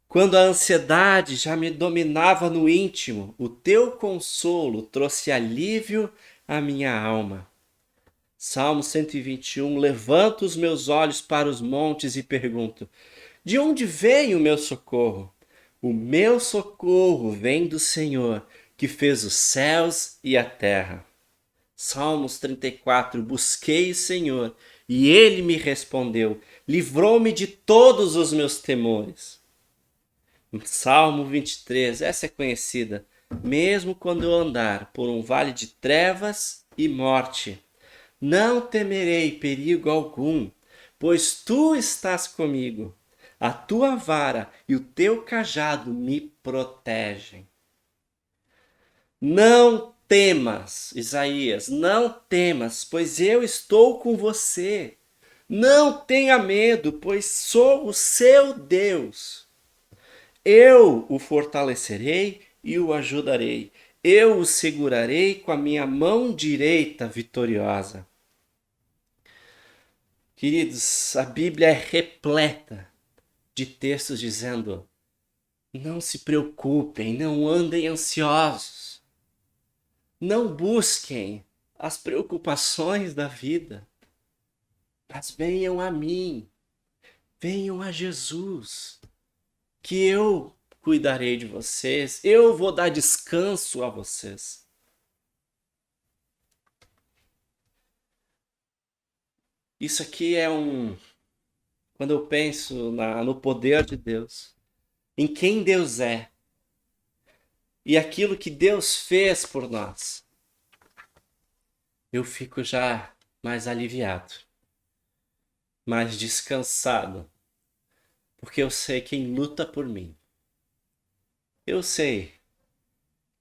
Speaker 5: Quando a ansiedade já me dominava no íntimo, o teu consolo trouxe alívio à minha alma. Salmo 121, levanto os meus olhos para os montes e pergunto: de onde vem o meu socorro? O meu socorro vem do Senhor, que fez os céus e a terra. Salmos 34, busquei o Senhor, e Ele me respondeu, livrou-me de todos os meus temores. Salmo 23, essa é conhecida. Mesmo quando eu andar por um vale de trevas e morte, não temerei perigo algum, pois Tu estás comigo. A Tua vara e o Teu cajado me protegem. Não temas, Isaías, não temas, pois eu estou com você. Não tenha medo, pois sou o seu Deus. Eu o fortalecerei e o ajudarei. Eu o segurarei com a minha mão direita vitoriosa. Queridos, a Bíblia é repleta de textos dizendo: não se preocupem, não andem ansiosos, não busquem as preocupações da vida, mas venham a mim, venham a Jesus, que eu cuidarei de vocês, eu vou dar descanso a vocês. Isso aqui é quando eu penso no poder de Deus, em quem Deus é e aquilo que Deus fez por nós, eu fico já mais aliviado, mais descansado, porque eu sei quem luta por mim. Eu sei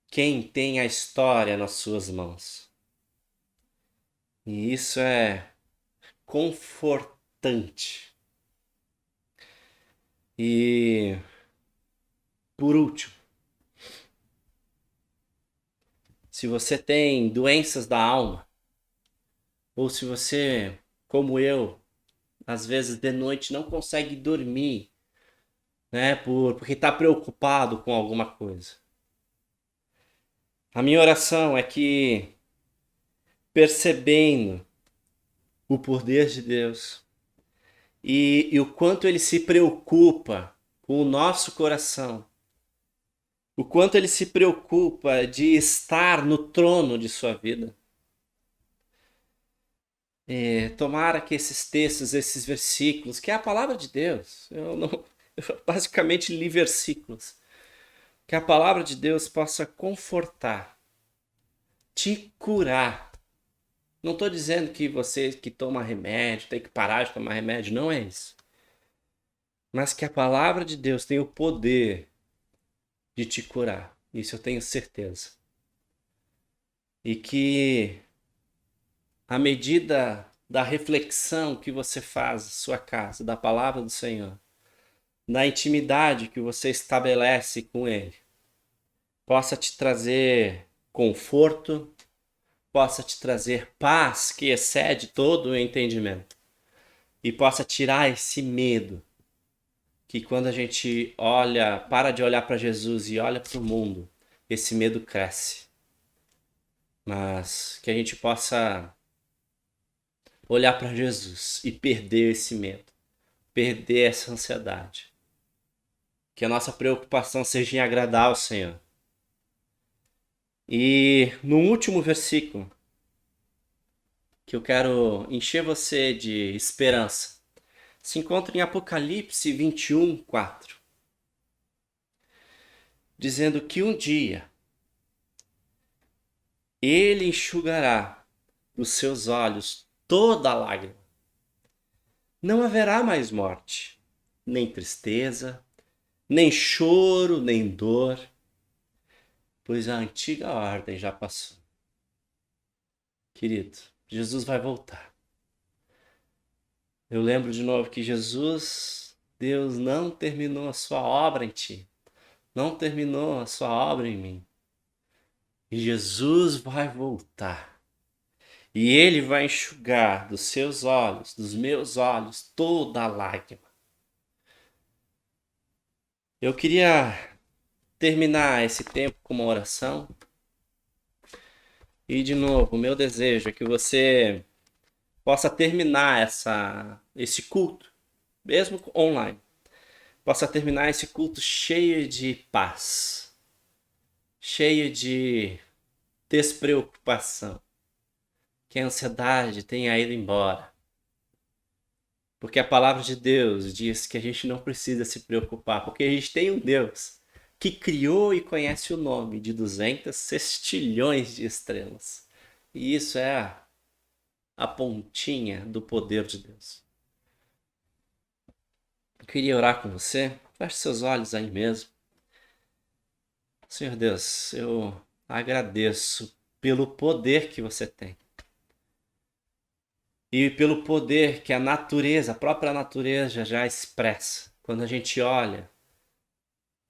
Speaker 5: quem tem a história nas suas mãos. E isso é confortante. E, por último, se você tem doenças da alma, ou se você, como eu, às vezes de noite não consegue dormir, né, porque está preocupado com alguma coisa. A minha oração é que, percebendo o poder de Deus e o quanto Ele se preocupa com o nosso coração, o quanto Ele se preocupa de estar no trono de sua vida, tomara que esses textos, esses versículos, que é a palavra de Deus, eu basicamente li versículos, que a palavra de Deus possa confortar, te curar. Não estou dizendo que você que toma remédio tem que parar de tomar remédio, não é isso. Mas que a palavra de Deus tem o poder de te curar, isso eu tenho certeza. E que à medida da reflexão que você faz na sua casa, da palavra do Senhor, na intimidade que você estabelece com Ele, possa te trazer conforto, possa te trazer paz que excede todo o entendimento e possa tirar esse medo que quando a gente para de olhar para Jesus e olha para o mundo, esse medo cresce. Mas que a gente possa olhar para Jesus e perder esse medo, perder essa ansiedade. Que a nossa preocupação seja em agradar ao Senhor. E no último versículo, que eu quero encher você de esperança, se encontra em Apocalipse 21, 4. Dizendo que um dia Ele enxugará dos seus olhos toda lágrima. Não haverá mais morte, nem tristeza, nem choro, nem dor, pois a antiga ordem já passou. Querido, Jesus vai voltar. Eu lembro de novo que Deus não terminou a sua obra em ti, não terminou a sua obra em mim. E Jesus vai voltar. E Ele vai enxugar dos seus olhos, dos meus olhos, toda a lágrima. Eu queria terminar esse tempo com uma oração. E, de novo, o meu desejo é que você possa terminar esse culto, mesmo online, possa terminar esse culto cheio de paz, cheio de despreocupação, que a ansiedade tenha ido embora. Porque a palavra de Deus diz que a gente não precisa se preocupar, porque a gente tem um Deus que criou e conhece o nome de 200 sextilhões de estrelas. E isso é a pontinha do poder de Deus. Eu queria orar com você. Feche seus olhos aí mesmo. Senhor Deus, eu agradeço pelo poder que você tem. E pelo poder que a própria natureza já expressa. Quando a gente olha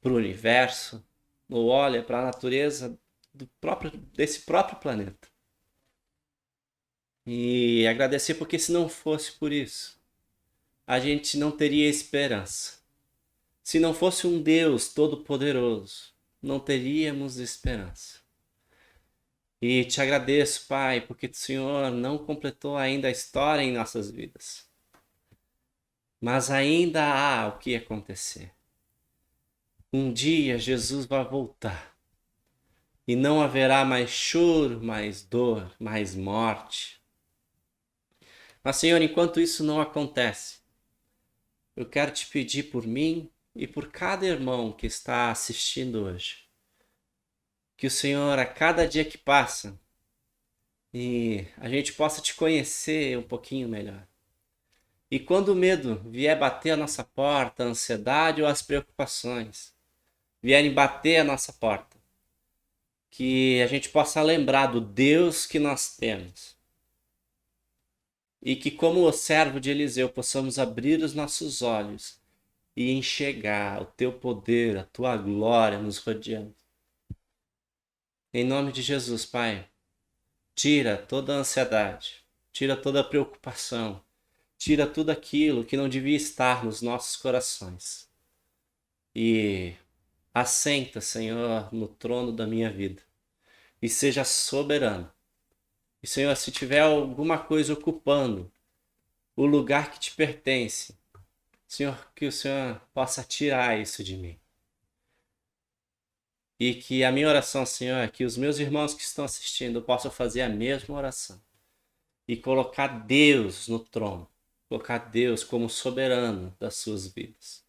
Speaker 5: para o universo, ou olha para a natureza desse próprio planeta. E agradecer porque se não fosse por isso, a gente não teria esperança. Se não fosse um Deus todo-poderoso, não teríamos esperança. E te agradeço, Pai, porque o Senhor não completou ainda a história em nossas vidas. Mas ainda há o que acontecer. Um dia Jesus vai voltar. E não haverá mais choro, mais dor, mais morte. Mas, Senhor, enquanto isso não acontece, eu quero te pedir por mim e por cada irmão que está assistindo hoje, que o Senhor, a cada dia que passa, e a gente possa te conhecer um pouquinho melhor. E quando o medo vier bater a nossa porta, a ansiedade ou as preocupações vierem bater a nossa porta, que a gente possa lembrar do Deus que nós temos. E que, como o servo de Eliseu, possamos abrir os nossos olhos e enxergar o teu poder, a tua glória nos rodeando. Em nome de Jesus, Pai, tira toda a ansiedade, tira toda a preocupação, tira tudo aquilo que não devia estar nos nossos corações. E assenta, Senhor, no trono da minha vida. E seja soberano. E, Senhor, se tiver alguma coisa ocupando o lugar que te pertence, Senhor, que o Senhor possa tirar isso de mim. E que a minha oração, Senhor, é que os meus irmãos que estão assistindo possam fazer a mesma oração. E colocar Deus no trono. Colocar Deus como soberano das suas vidas.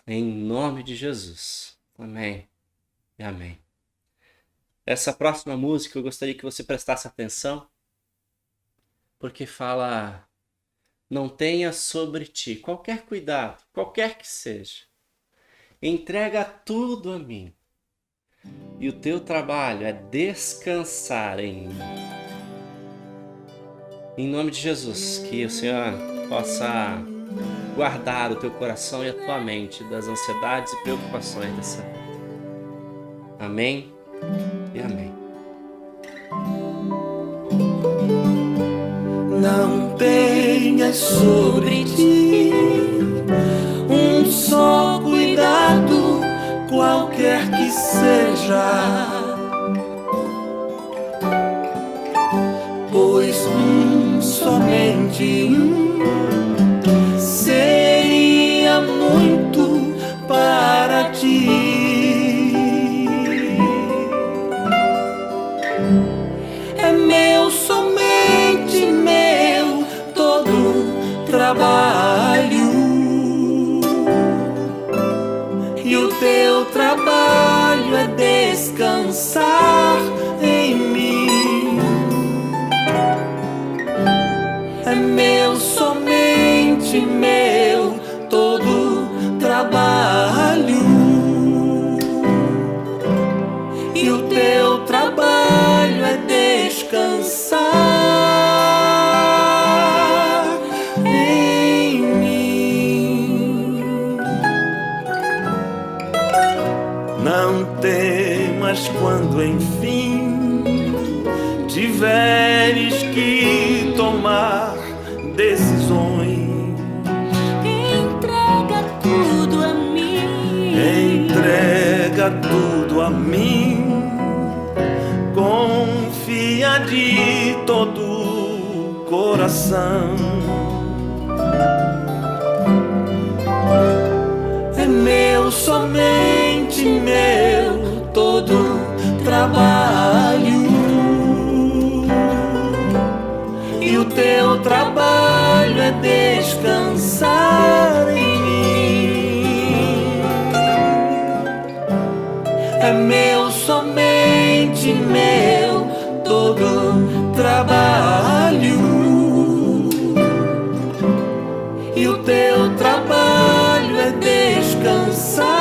Speaker 5: Em nome de Jesus. Amém e amém. Essa próxima música eu gostaria que você prestasse atenção, porque fala: não tenha sobre ti qualquer cuidado, qualquer que seja. Entrega tudo a mim. E o teu trabalho é descansar em mim. Em nome de Jesus, que o Senhor possa guardar o teu coração e a tua mente das ansiedades e preocupações dessa vida. Amém e amém.
Speaker 1: Não tenhas sobre ti um só cuidado, qualquer que seja, pois somente seria muito para ti. É meu, somente meu, todo trabalho, e o teu trabalho é descansar em mim. É meu, somente meu, todo trabalho, e o teu trabalho é descansar em mim. Não temas quando enfim tiveres que tomar decisões.
Speaker 2: Entrega tudo a mim.
Speaker 1: Entrega tudo a mim. Confia de todo o coração. É meu, somente meu, todo trabalho, e o teu trabalho é descansar em mim. É meu, somente meu, todo trabalho, e o teu trabalho é descansar